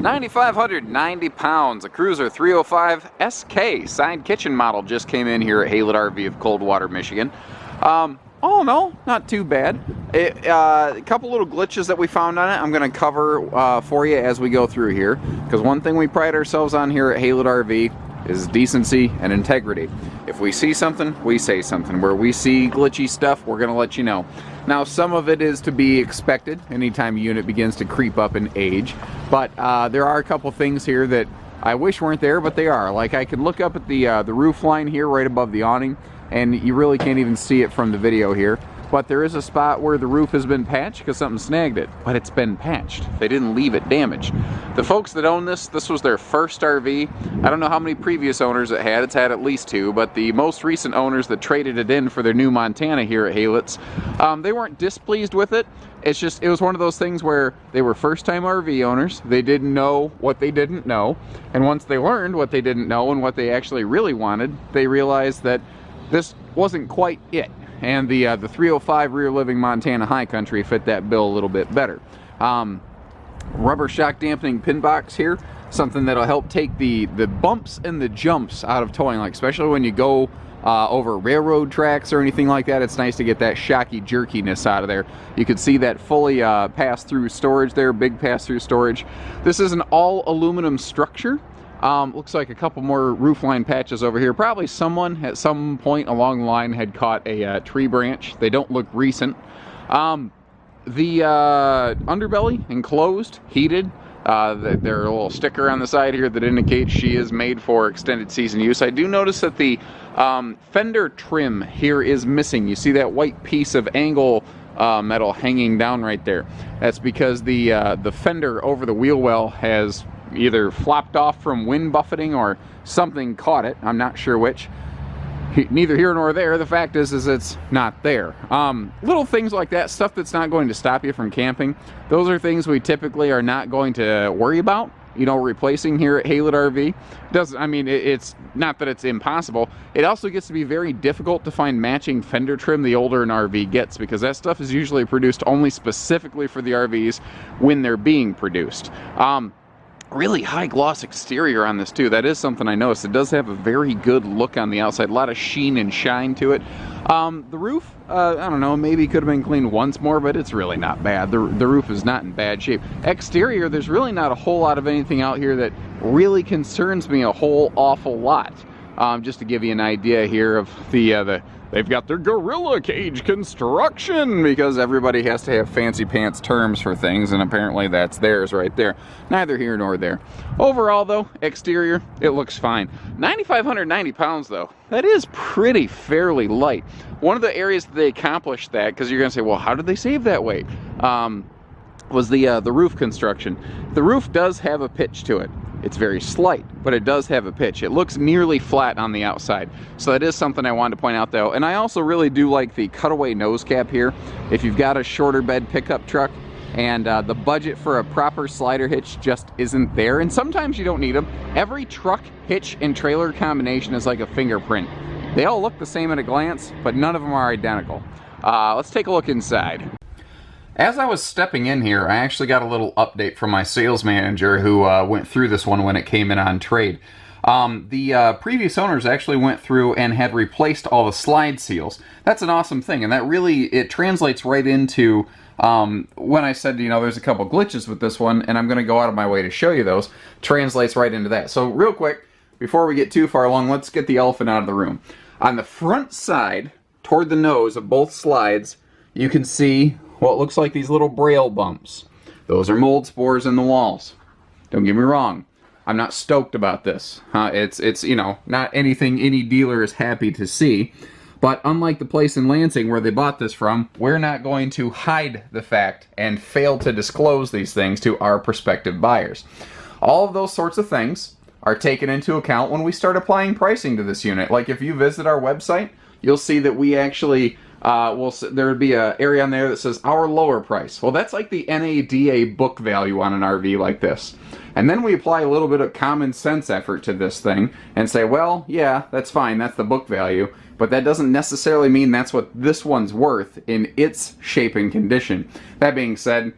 9,590 pounds, a Cruiser 305 SK side kitchen model just came in here at Haylett RV of Coldwater, Michigan. Oh no, not too bad. A couple little glitches that we found on it I'm going to cover for you as we go through here, because one thing we pride ourselves on here at Haylett RV is decency and integrity. If we see something, we say something. Where we see glitchy stuff, we're going to let you know. Now, some of it is to be expected anytime a unit begins to creep up in age, but there are a couple things here that I wish weren't there, but they are. Like, I can look up at the roof line here right above the awning, and you really can't even see it from the video here. But there is a spot where the roof has been patched because something snagged it, but it's been patched. They didn't leave it damaged. The folks that own this was their first RV. I don't know how many previous owners it had. It's had at least 2, but the most recent owners that traded it in for their new Montana here at Haylett's, they weren't displeased with it. It's just, it was one of those things where they were first-time RV owners. They didn't know what they didn't know, and once they learned what they didn't know and what they actually really wanted, they realized that this wasn't quite it. And the 305 rear living Montana High Country fit that bill a little bit better. Rubber shock dampening pin box here, something that'll help take the bumps and the jumps out of towing, like especially when you go over railroad tracks or anything like that. It's nice to get that shocky jerkiness out of there. You can see that fully pass-through storage there, big pass-through storage. This is an all aluminum structure. Looks like a couple more roofline patches over here. Probably someone at some point along the line had caught a tree branch. They don't look recent. The underbelly enclosed, heated. There's a little sticker on the side here that indicates she is made for extended season use. I do notice that the fender trim here is missing. You see that white piece of angle metal hanging down right there. That's because the fender over the wheel well has either flopped off from wind buffeting or something caught it. I'm not sure which. Neither here nor there. The fact is it's not there. Little things like that, stuff that's not going to stop you from camping, those are things we typically are not going to worry about, you know, replacing here at Haylett RV. I mean, it's not that it's impossible. It also gets to be very difficult to find matching fender trim the older an RV gets, because that stuff is usually produced only specifically for the RVs when they're being produced. Really high gloss exterior on this too. That is something I noticed. It does have a very good look on the outside. A lot of sheen and shine to it. The roof, I don't know, maybe could have been cleaned once more, but it's really not bad. The roof is not in bad shape. Exterior, there's really not a whole lot of anything out here that really concerns me a whole awful lot. Just to give you an idea here of they've got their Gorilla Cage construction, because everybody has to have fancy pants terms for things, and apparently that's theirs right there. Neither here nor there. Overall though, exterior, it looks fine. 9,590 pounds though, that is pretty fairly light. One of the areas that they accomplished that, because you're gonna say, well, how did they save that weight? Was the roof construction. The roof does have a pitch to it. It's very slight, but it does have a pitch. It looks nearly flat on the outside. So that is something I wanted to point out though. And I also really do like the cutaway nose cap here. If you've got a shorter bed pickup truck and the budget for a proper slider hitch just isn't there, and sometimes you don't need them. Every truck hitch and trailer combination is like a fingerprint. They all look the same at a glance, but none of them are identical. Let's take a look inside. As I was stepping in here, I actually got a little update from my sales manager who went through this one when it came in on trade. The previous owners actually went through and had replaced all the slide seals. That's an awesome thing, and that really, it translates right into when I said, you know, there's a couple glitches with this one, and I'm going to go out of my way to show you those, translates right into that. So real quick, before we get too far along, let's get the elephant out of the room. On the front side, toward the nose of both slides, you can see what looks like these little braille bumps. Those are mold spores in the walls. Don't get me wrong, I'm not stoked about this. It's you know, not anything any dealer is happy to see. But unlike the place in Lansing where they bought this from, we're not going to hide the fact and fail to disclose these things to our prospective buyers. All of those sorts of things are taken into account when we start applying pricing to this unit. Like if you visit our website, you'll see that we actually there would be an area on there that says our lower price. Well, that's like the NADA book value on an RV like this. And then we apply a little bit of common sense effort to this thing and say, well, yeah, that's fine, that's the book value, but that doesn't necessarily mean that's what this one's worth in its shape and condition. That being said,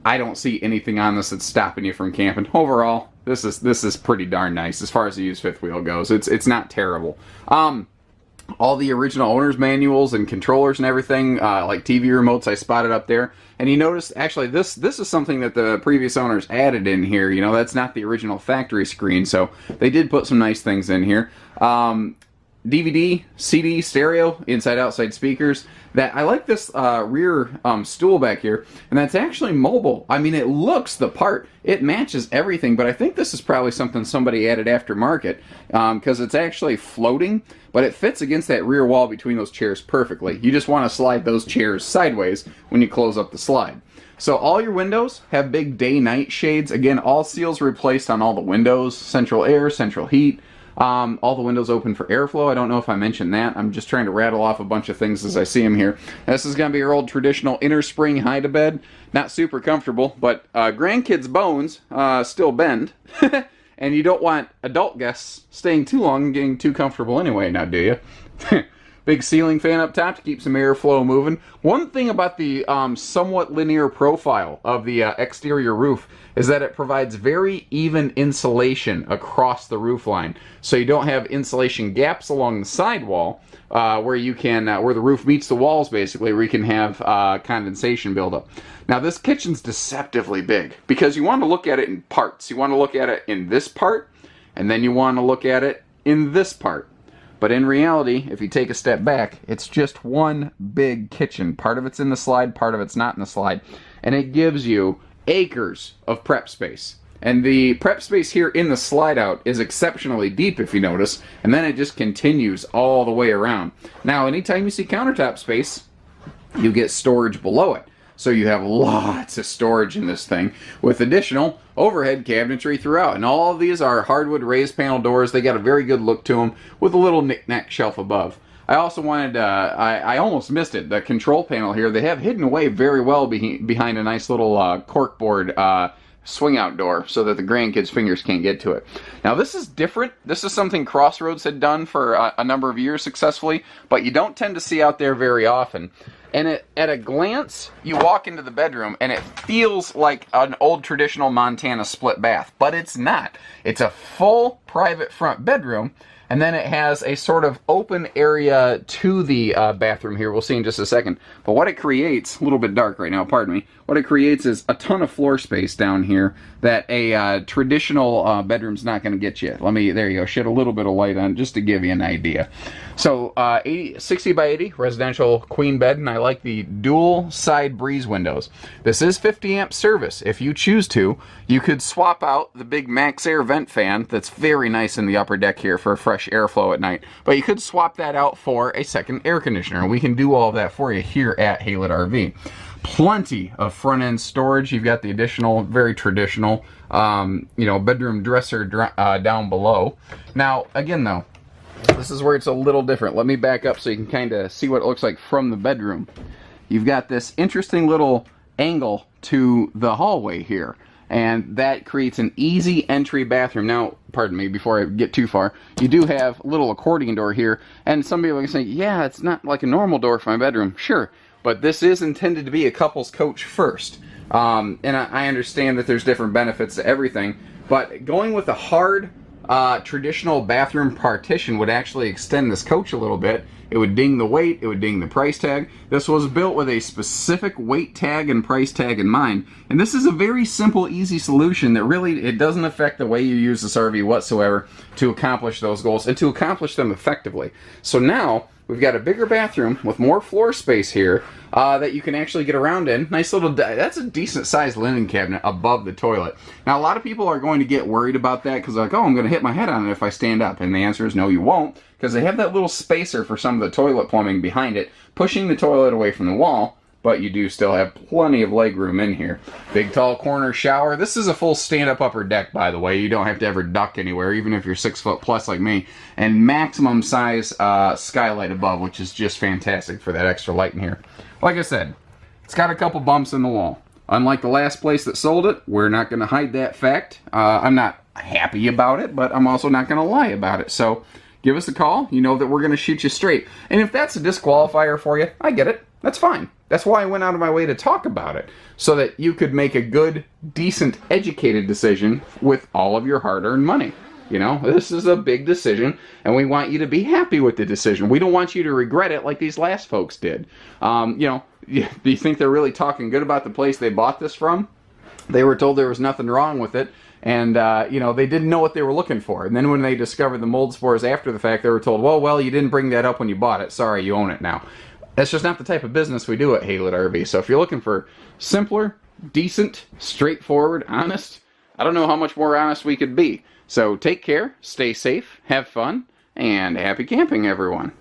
I don't see anything on this that's stopping you from camping. Overall, this is pretty darn nice as far as the used fifth wheel goes. It's not terrible. All the original owner's manuals and controllers and everything, like TV remotes, I spotted up there. And you notice, actually, this is something that the previous owners added in here. You know, that's not the original factory screen, so they did put some nice things in here. DVD, CD, stereo, inside-outside speakers. That I like this rear stool back here, and that's actually mobile. I mean, it looks the part. It matches everything, but I think this is probably something somebody added aftermarket because it's actually floating, but it fits against that rear wall between those chairs perfectly. You just want to slide those chairs sideways when you close up the slide. So all your windows have big day-night shades. Again, all seals replaced on all the windows. Central air, central heat. All the windows open for airflow. I don't know if I mentioned that. I'm just trying to rattle off a bunch of things as I see them here. This is going to be your old traditional inner spring hide-a-bed. Not super comfortable, but grandkids' bones still bend. And you don't want adult guests staying too long and getting too comfortable anyway, now do you? Big ceiling fan up top to keep some airflow moving. One thing about the somewhat linear profile of the exterior roof is that it provides very even insulation across the roof line. So you don't have insulation gaps along the sidewall where you can, where the roof meets the walls basically, where you can have condensation buildup. Now this kitchen's deceptively big because you want to look at it in parts. You want to look at it in this part, and then you want to look at it in this part. But in reality, if you take a step back, it's just one big kitchen. Part of it's in the slide, part of it's not in the slide. And it gives you acres of prep space. And the prep space here in the slide out is exceptionally deep, if you notice. And then it just continues all the way around. Now, anytime you see countertop space, you get storage below it. So you have lots of storage in this thing with additional overhead cabinetry throughout. And all of these are hardwood raised panel doors. They got a very good look to them with a little knick-knack shelf above. I also wanted, I almost missed it, the control panel here. They have hidden away very well behind a nice little corkboard swing-out door so that the grandkids' fingers can't get to it. Now this is different. This is something CrossRoads had done for a number of years successfully, but you don't tend to see out there very often. And at a glance, you walk into the bedroom and it feels like an old traditional Montana split bath, but it's not. It's a full private front bedroom, and then it has a sort of open area to the bathroom here. We'll see in just a second. But what it creates, a little bit dark right now, pardon me, what it creates is a ton of floor space down here that a traditional bedroom's not going to get you. There you go, shed a little bit of light on just to give you an idea. So 60 by 80 residential queen bed, and I like the dual side breeze windows. This is 50 amp service. If you choose to, you could swap out the big max air vent fan that's very nice in the upper deck here for fresh airflow at night, but you could swap that out for a second air conditioner, and we can do all of that for you here at Haylett RV. Plenty of front end storage. You've got the additional, very traditional, bedroom dresser down below. Now, again though, this is where it's a little different. Let me back up so you can kind of see what it looks like from the bedroom. You've got this interesting little angle to the hallway here, and that creates an easy entry bathroom. Now, pardon me, before I get too far, you do have a little accordion door here, and some people can say, yeah, it's not like a normal door for my bedroom. Sure, but this is intended to be a couple's coach first. And I understand that there's different benefits to everything, but going with a hard traditional bathroom partition would actually extend this coach a little bit. It would ding the weight, it would ding the price tag. This was built with a specific weight tag and price tag in mind. And this is a very simple, easy solution that really, it doesn't affect the way you use this RV whatsoever to accomplish those goals and to accomplish them effectively. So now, we've got a bigger bathroom with more floor space here that you can actually get around in. Nice little, that's a decent sized linen cabinet above the toilet. Now a lot of people are going to get worried about that because they're like, oh, I'm going to hit my head on it if I stand up. And the answer is no, you won't, because they have that little spacer for some of the toilet plumbing behind it, pushing the toilet away from the wall, but you do still have plenty of leg room in here. Big tall corner shower. This is a full stand-up upper deck, by the way. You don't have to ever duck anywhere, even if you're 6 foot plus like me. And maximum size skylight above, which is just fantastic for that extra light in here. Like I said, it's got a couple bumps in the wall. Unlike the last place that sold it, we're not going to hide that fact. I'm not happy about it, but I'm also not going to lie about it. So give us a call. You know that we're going to shoot you straight. And if that's a disqualifier for you, I get it. That's fine. That's why I went out of my way to talk about it, so that you could make a good, decent, educated decision with all of your hard-earned money. You know, this is a big decision, and we want you to be happy with the decision. We don't want you to regret it like these last folks did. You know, do you think they're really talking good about the place they bought this from? They were told there was nothing wrong with it, and you know, they didn't know what they were looking for. And then when they discovered the mold spores after the fact, they were told, well, you didn't bring that up when you bought it. Sorry, you own it now. That's just not the type of business we do at Haylett RV. So if you're looking for simpler, decent, straightforward, honest, I don't know how much more honest we could be. So take care, stay safe, have fun, and happy camping, everyone.